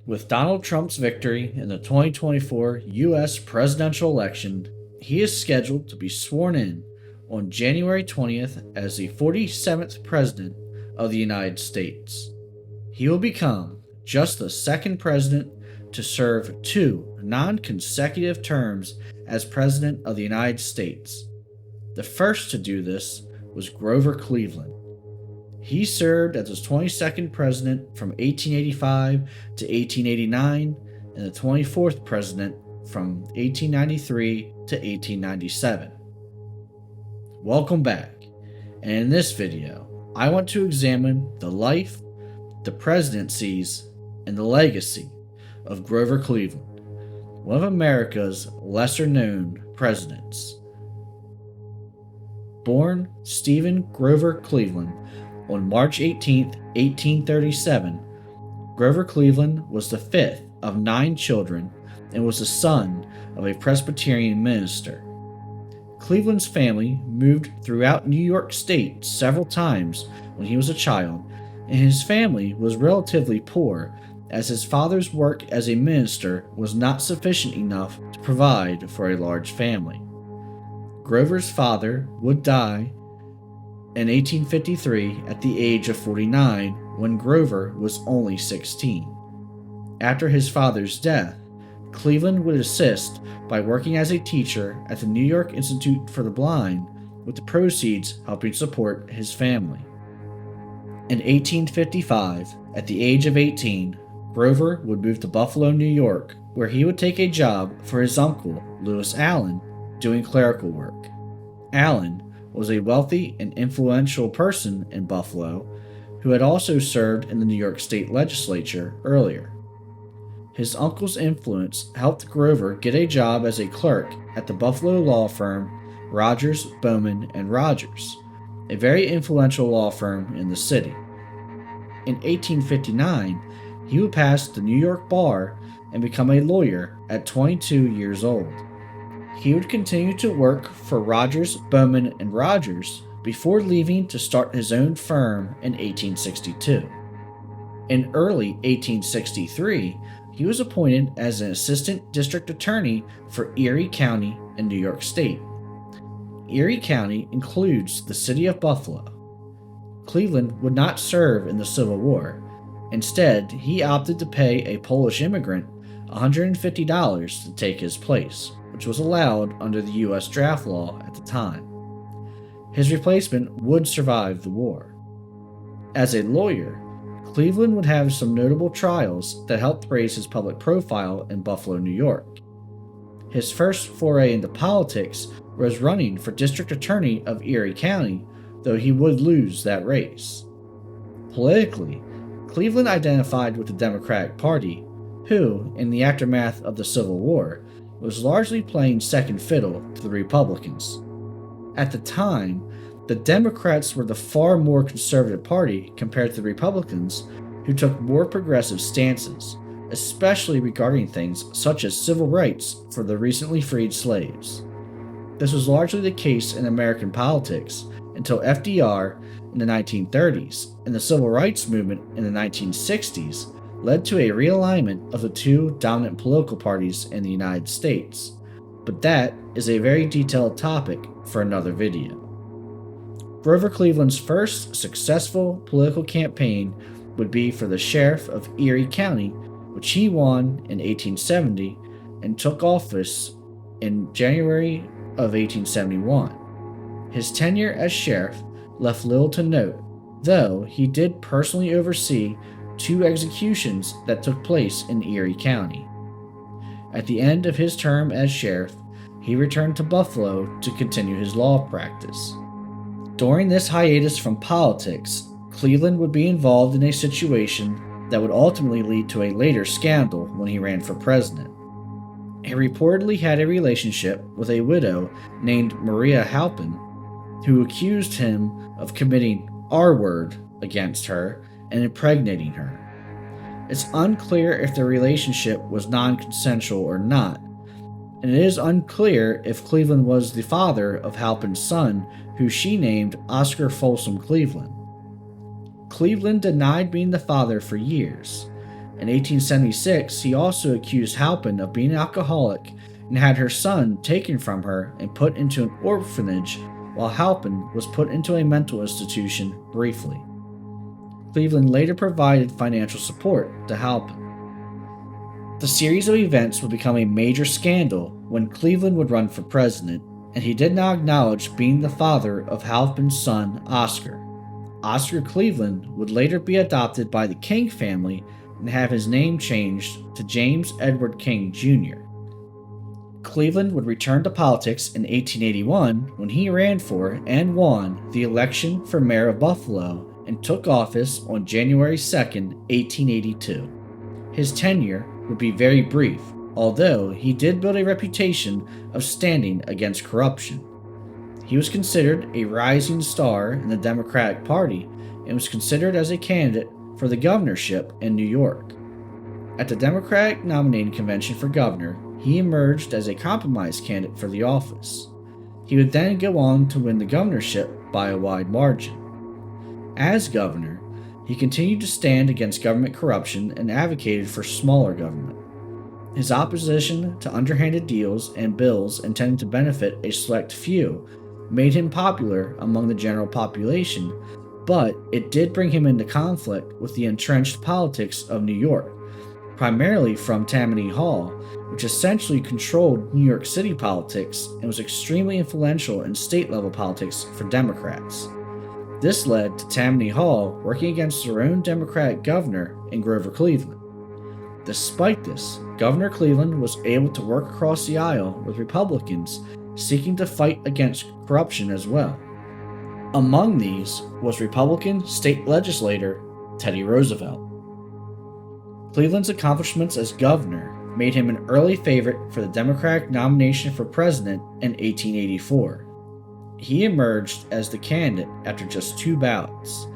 With Donald Trump's victory in the 2024 U.S. presidential election, he is scheduled to be sworn in on January 20th as the 47th President of the United States. He will become just the second president to serve two non consecutive terms as President of the United States. The first to do this was Grover Cleveland. He served as the 22nd president from 1885 to 1889 and the 24th president from 1893 to 1897. Welcome back, and in this video, I want to examine the life, the presidencies, and the legacy of Grover Cleveland, one of America's lesser-known presidents. Born Stephen Grover Cleveland on March 18, 1837, Grover Cleveland was the fifth of 9 children and was the son of a Presbyterian minister. Cleveland's family moved throughout New York State several times when he was a child, and his family was relatively poor as his father's work as a minister was not sufficient enough to provide for a large family. Grover's father would die in 1853 at the age of 49 when Grover was only 16. After his father's death, Cleveland would assist by working as a teacher at the New York Institute for the Blind, with the proceeds helping support his family. In 1855, at the age of 18, Grover would move to Buffalo, New York, where he would take a job for his uncle, Lewis Allen, doing clerical work. Allen was a wealthy and influential person in Buffalo who had also served in the New York State Legislature earlier. His uncle's influence helped Grover get a job as a clerk at the Buffalo law firm Rogers, Bowman, and Rogers, a very influential law firm in the city. In 1859, he would pass the New York bar and become a lawyer at 22 years old. He would continue to work for Rogers, Bowman, and Rogers before leaving to start his own firm in 1862. In early 1863, he was appointed as an assistant district attorney for Erie County in New York State. Erie County includes the city of Buffalo. Cleveland would not serve in the Civil War. Instead, he opted to pay a Polish immigrant $150 to take his place, which was allowed under the U.S. draft law at the time. His replacement would survive the war. As a lawyer, Cleveland would have some notable trials that helped raise his public profile in Buffalo, New York. His first foray into politics was running for district attorney of Erie County, though he would lose that race. Politically, Cleveland identified with the Democratic Party, who, in the aftermath of the Civil War, was largely playing second fiddle to the Republicans. At the time, the Democrats were the far more conservative party compared to the Republicans, who took more progressive stances, especially regarding things such as civil rights for the recently freed slaves. This was largely the case in American politics until FDR in the 1930s and the civil rights movement in the 1960s led to a realignment of the two dominant political parties in the United States. But that is a very detailed topic for another video. Grover Cleveland's first successful political campaign would be for the sheriff of Erie County, which he won in 1870 and took office in January of 1871. His tenure as sheriff left little to note, though he did personally oversee 2 executions that took place in Erie County. At the end of his term as sheriff, he returned to Buffalo to continue his law practice. During this hiatus from politics, Cleveland would be involved in a situation that would ultimately lead to a later scandal when he ran for president. He reportedly had a relationship with a widow named Maria Halpin, who accused him of committing R-word against her and impregnating her. It's unclear if the relationship was non-consensual or not, and it is unclear if Cleveland was the father of Halpin's son, who she named Oscar Folsom Cleveland. Cleveland denied being the father for years, In 1876, he also accused Halpin of being an alcoholic and had her son taken from her and put into an orphanage while Halpin was put into a mental institution briefly. Cleveland later provided financial support to Halpin. The series of events would become a major scandal when Cleveland would run for president, and he did not acknowledge being the father of Halpin's son, Oscar. Oscar Cleveland would later be adopted by the King family and have his name changed to James Edward King Jr. Cleveland would return to politics in 1881 when he ran for and won the election for mayor of Buffalo and took office on January 2, 1882. His tenure would be very brief, although he did build a reputation of standing against corruption. He was considered a rising star in the Democratic Party and was considered as a candidate for the governorship in New York. At the Democratic nominating convention for governor, he emerged as a compromise candidate for the office. He would then go on to win the governorship by a wide margin. As governor, he continued to stand against government corruption and advocated for smaller government. His opposition to underhanded deals and bills intended to benefit a select few made him popular among the general population, but it did bring him into conflict with the entrenched politics of New York, primarily from Tammany Hall, which essentially controlled New York City politics and was extremely influential in state-level politics for Democrats. This led to Tammany Hall working against their own Democratic governor in Grover Cleveland. Despite this, Governor Cleveland was able to work across the aisle with Republicans seeking to fight against corruption as well. Among these was Republican state legislator Teddy Roosevelt. Cleveland's accomplishments as governor made him an early favorite for the Democratic nomination for president in 1884. He emerged as the candidate after just 2 ballots.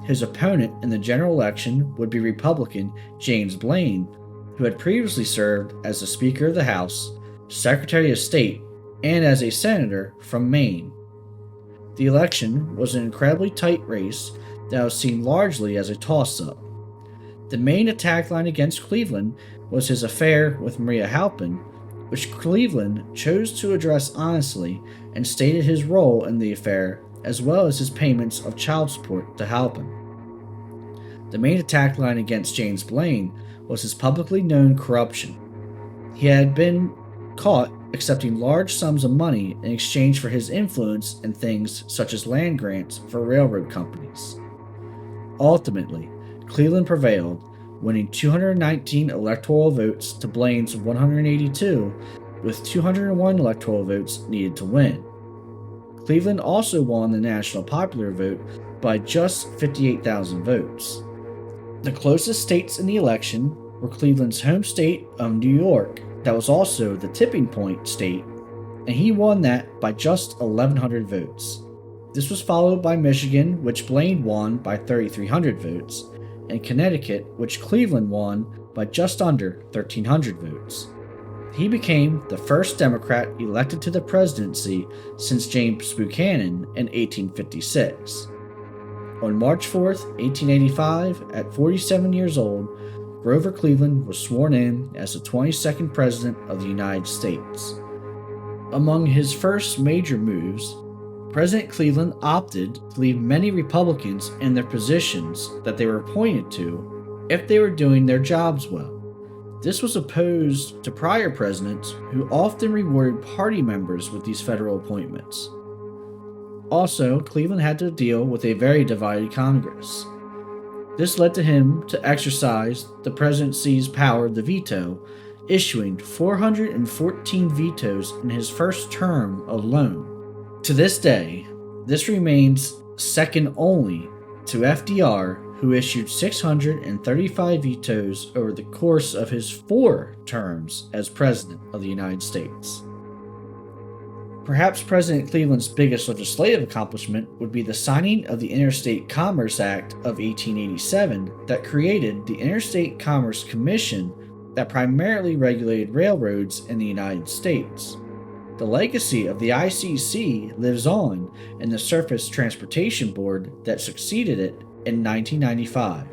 His opponent in the general election would be Republican James Blaine, who had previously served as the Speaker of the House, Secretary of State, and as a senator from Maine. The election was an incredibly tight race that was seen largely as a toss-up. The main attack line against Cleveland was his affair with Maria Halpin, which Cleveland chose to address honestly and stated his role in the affair as well as his payments of child support to Halpin. The main attack line against James Blaine was his publicly known corruption. He had been caught accepting large sums of money in exchange for his influence in things such as land grants for railroad companies. Ultimately, Cleveland prevailed, winning 219 electoral votes to Blaine's 182, with 201 electoral votes needed to win. Cleveland also won the national popular vote by just 58,000 votes. The closest states in the election were Cleveland's home state of New York, that was also the tipping point state, and he won that by just 1,100 votes. This was followed by Michigan, which Blaine won by 3,300 votes, and Connecticut, which Cleveland won by just under 1,300 votes. He became the first Democrat elected to the presidency since James Buchanan in 1856. On March 4, 1885, at 47 years old, Grover Cleveland was sworn in as the 22nd President of the United States. Among his first major moves, President Cleveland opted to leave many Republicans in their positions that they were appointed to if they were doing their jobs well. This was opposed to prior presidents who often rewarded party members with these federal appointments. Also, Cleveland had to deal with a very divided Congress. This led to him to exercise the presidency's power of the veto, issuing 414 vetoes in his first term alone. To this day, this remains second only to FDR, who issued 635 vetoes over the course of his 4 terms as President of the United States. Perhaps President Cleveland's biggest legislative accomplishment would be the signing of the Interstate Commerce Act of 1887 that created the Interstate Commerce Commission that primarily regulated railroads in the United States. The legacy of the ICC lives on in the Surface Transportation Board that succeeded it in 1995.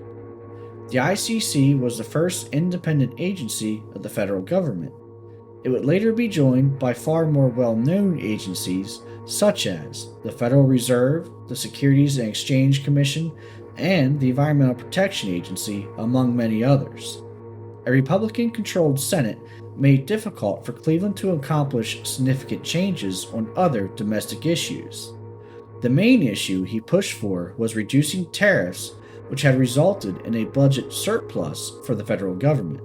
The ICC was the first independent agency of the federal government. It would later be joined by far more well-known agencies such as the Federal Reserve, the Securities and Exchange Commission, and the Environmental Protection Agency, among many others. A Republican-controlled Senate made it difficult for Cleveland to accomplish significant changes on other domestic issues. The main issue he pushed for was reducing tariffs, which had resulted in a budget surplus for the federal government.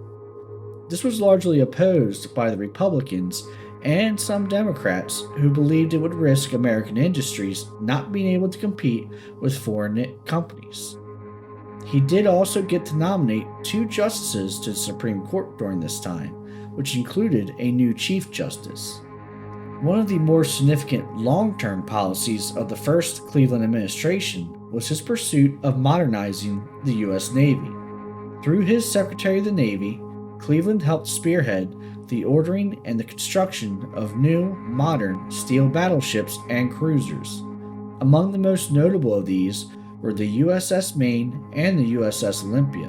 This was largely opposed by the Republicans and some Democrats who believed it would risk American industries not being able to compete with foreign companies. He did also get to nominate 2 justices to the Supreme Court during this time, which included a new Chief Justice. One of the more significant long-term policies of the first Cleveland administration was his pursuit of modernizing the U.S. Navy. Through his Secretary of the Navy, Cleveland helped spearhead the ordering and the construction of new, modern steel battleships and cruisers. Among the most notable of these were the USS Maine and the USS Olympia.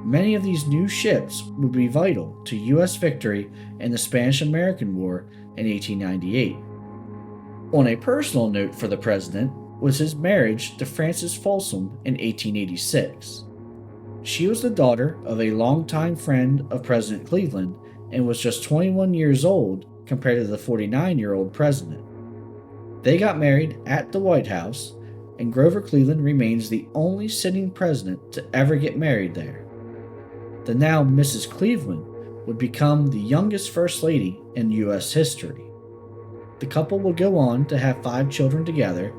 Many of these new ships would be vital to U.S. victory in the Spanish-American War in 1898. On a personal note for the president was his marriage to Frances Folsom in 1886. She was the daughter of a longtime friend of President Cleveland and was just 21 years old compared to the 49-year-old president. They got married at the White House, and Grover Cleveland remains the only sitting president to ever get married there. The now Mrs. Cleveland would become the youngest First Lady in U.S. history. The couple would go on to have 5 children together,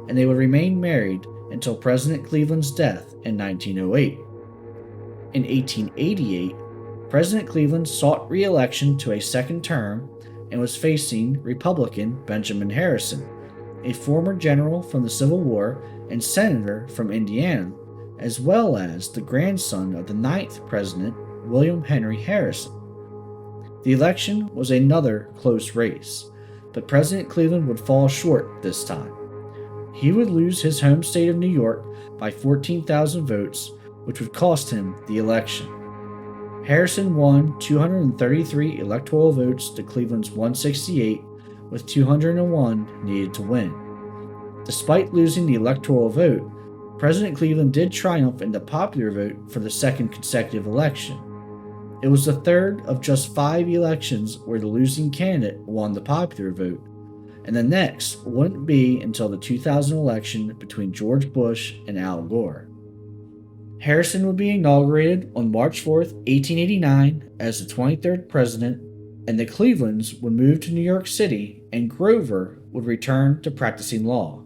and they would remain married until President Cleveland's death in 1908. In 1888, President Cleveland sought re-election to a second term and was facing Republican Benjamin Harrison, a former general from the Civil War and senator from Indiana, as well as the grandson of the 9th President, William Henry Harrison. The election was another close race, but President Cleveland would fall short this time. He would lose his home state of New York by 14,000 votes, which would cost him the election. Harrison won 233 electoral votes to Cleveland's 168, with 201 needed to win. Despite losing the electoral vote, President Cleveland did triumph in the popular vote for the second consecutive election. It was the third of just 5 elections where the losing candidate won the popular vote, and the next wouldn't be until the 2000 election between George Bush and Al Gore. Harrison would be inaugurated on March 4, 1889 as the 23rd president, and the Clevelands would move to New York City and Grover would return to practicing law.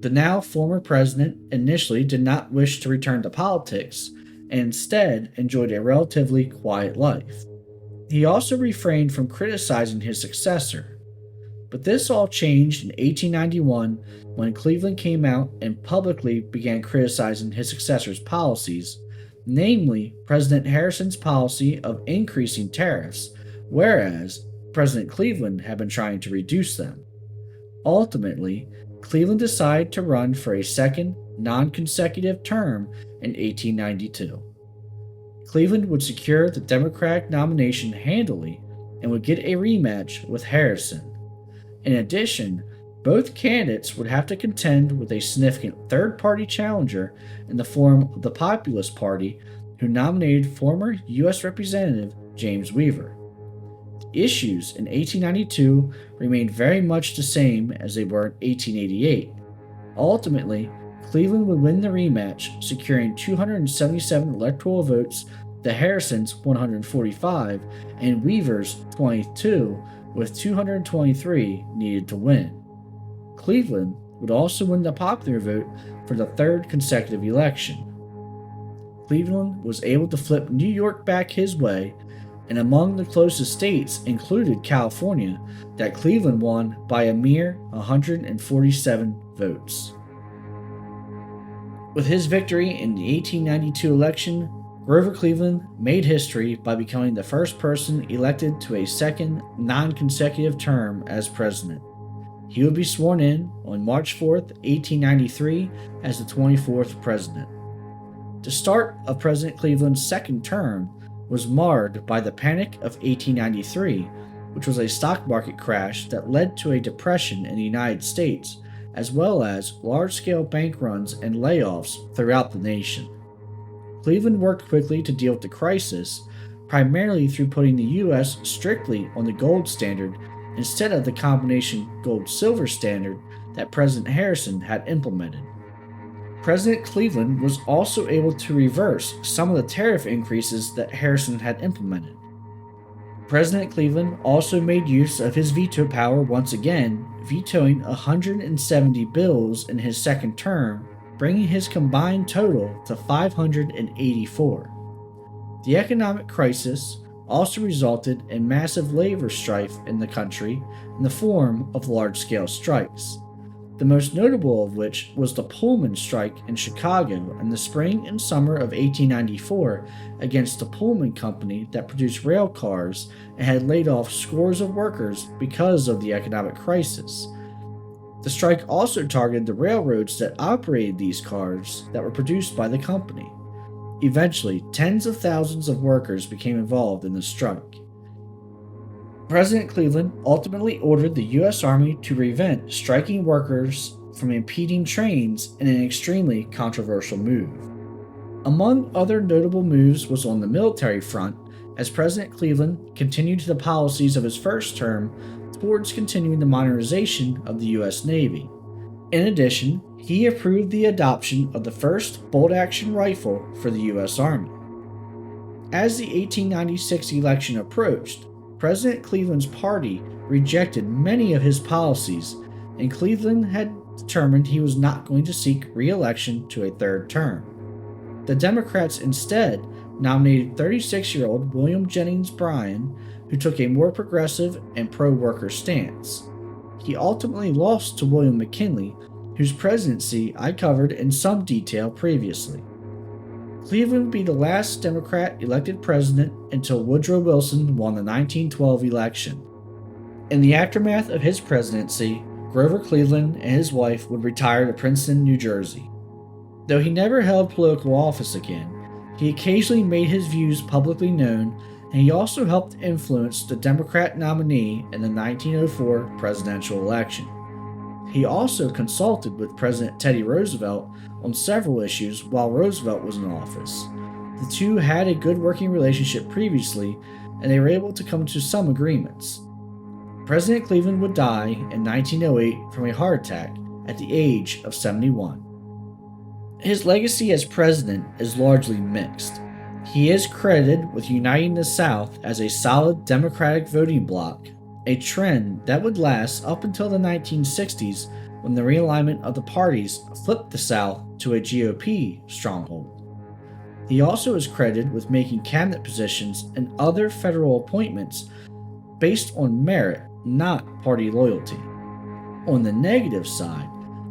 The now former president initially did not wish to return to politics and instead enjoyed a relatively quiet life. He also refrained from criticizing his successor. But this all changed in 1891 when Cleveland came out and publicly began criticizing his successor's policies, namely President Harrison's policy of increasing tariffs, whereas President Cleveland had been trying to reduce them. Ultimately, Cleveland decided to run for a second, non-consecutive term in 1892. Cleveland would secure the Democratic nomination handily and would get a rematch with Harrison. In addition, both candidates would have to contend with a significant third-party challenger in the form of the Populist Party, who nominated former U.S. Representative James Weaver. The issues in 1892 remained very much the same as they were in 1888. Ultimately, Cleveland would win the rematch, securing 277 electoral votes to Harrison's 145 and Weaver's 22, with 223 needed to win. Cleveland would also win the popular vote for the 3rd consecutive election. Cleveland was able to flip New York back his way, and among the closest states included California, that Cleveland won by a mere 147 votes. With his victory in the 1892 election, Grover Cleveland made history by becoming the first person elected to a second, non-consecutive term as president. He would be sworn in on March 4, 1893, as the 24th president. The start of President Cleveland's second term was marred by the Panic of 1893, which was a stock market crash that led to a depression in the United States, as well as large-scale bank runs and layoffs throughout the nation. Cleveland worked quickly to deal with the crisis, primarily through putting the U.S. strictly on the gold standard instead of the combination gold-silver standard that President Harrison had implemented. President Cleveland was also able to reverse some of the tariff increases that Harrison had implemented. President Cleveland also made use of his veto power once again, vetoing 170 bills in his second term, bringing his combined total to 584. The economic crisis also resulted in massive labor strife in the country in the form of large-scale strikes, the most notable of which was the Pullman strike in Chicago in the spring and summer of 1894 against the Pullman company that produced rail cars and had laid off scores of workers because of the economic crisis. The strike also targeted the railroads that operated these cars that were produced by the company. Eventually, tens of thousands of workers became involved in the strike. President Cleveland ultimately ordered the U.S. Army to prevent striking workers from impeding trains in an extremely controversial move. Among other notable moves was on the military front, as President Cleveland continued the policies of his first term towards continuing the modernization of the U.S. Navy. In addition, he approved the adoption of the first bolt-action rifle for the U.S. Army. As the 1896 election approached, President Cleveland's party rejected many of his policies, and Cleveland had determined he was not going to seek re-election to a third term. The Democrats instead nominated 36-year-old William Jennings Bryan, who took a more progressive and pro-worker stance. He ultimately lost to William McKinley, whose presidency I covered in some detail previously. Cleveland would be the last Democrat elected president until Woodrow Wilson won the 1912 election. In the aftermath of his presidency, Grover Cleveland and his wife would retire to Princeton, New Jersey. Though he never held political office again, he occasionally made his views publicly known, and he also helped influence the Democrat nominee in the 1904 presidential election. He also consulted with President Teddy Roosevelt on several issues while Roosevelt was in office. The two had a good working relationship previously, and they were able to come to some agreements. President Cleveland would die in 1908 from a heart attack at the age of 71. His legacy as president is largely mixed. He is credited with uniting the South as a solid Democratic voting bloc, a trend that would last up until the 1960s when the realignment of the parties flipped the South to a GOP stronghold. He also is credited with making cabinet positions and other federal appointments based on merit, not party loyalty. On the negative side,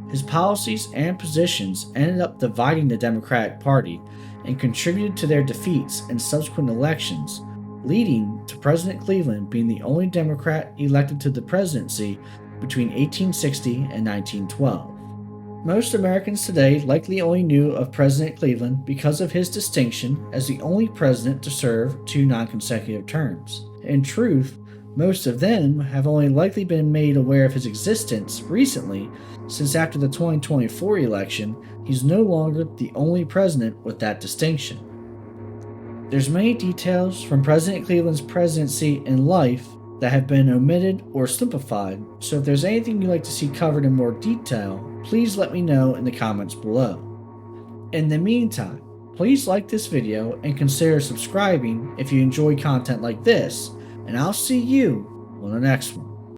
his policies and positions ended up dividing the Democratic Party and contributed to their defeats in subsequent elections, leading to President Cleveland being the only Democrat elected to the presidency between 1860 and 1912. Most Americans today likely only knew of President Cleveland because of his distinction as the only president to serve 2 non-consecutive terms. In truth, most of them have only likely been made aware of his existence recently, since after the 2024 election, he's no longer the only president with that distinction. There's many details from President Cleveland's presidency and life that have been omitted or simplified, so if there's anything you'd like to see covered in more detail, please let me know in the comments below. In the meantime, please like this video and consider subscribing if you enjoy content like this, and I'll see you on the next one.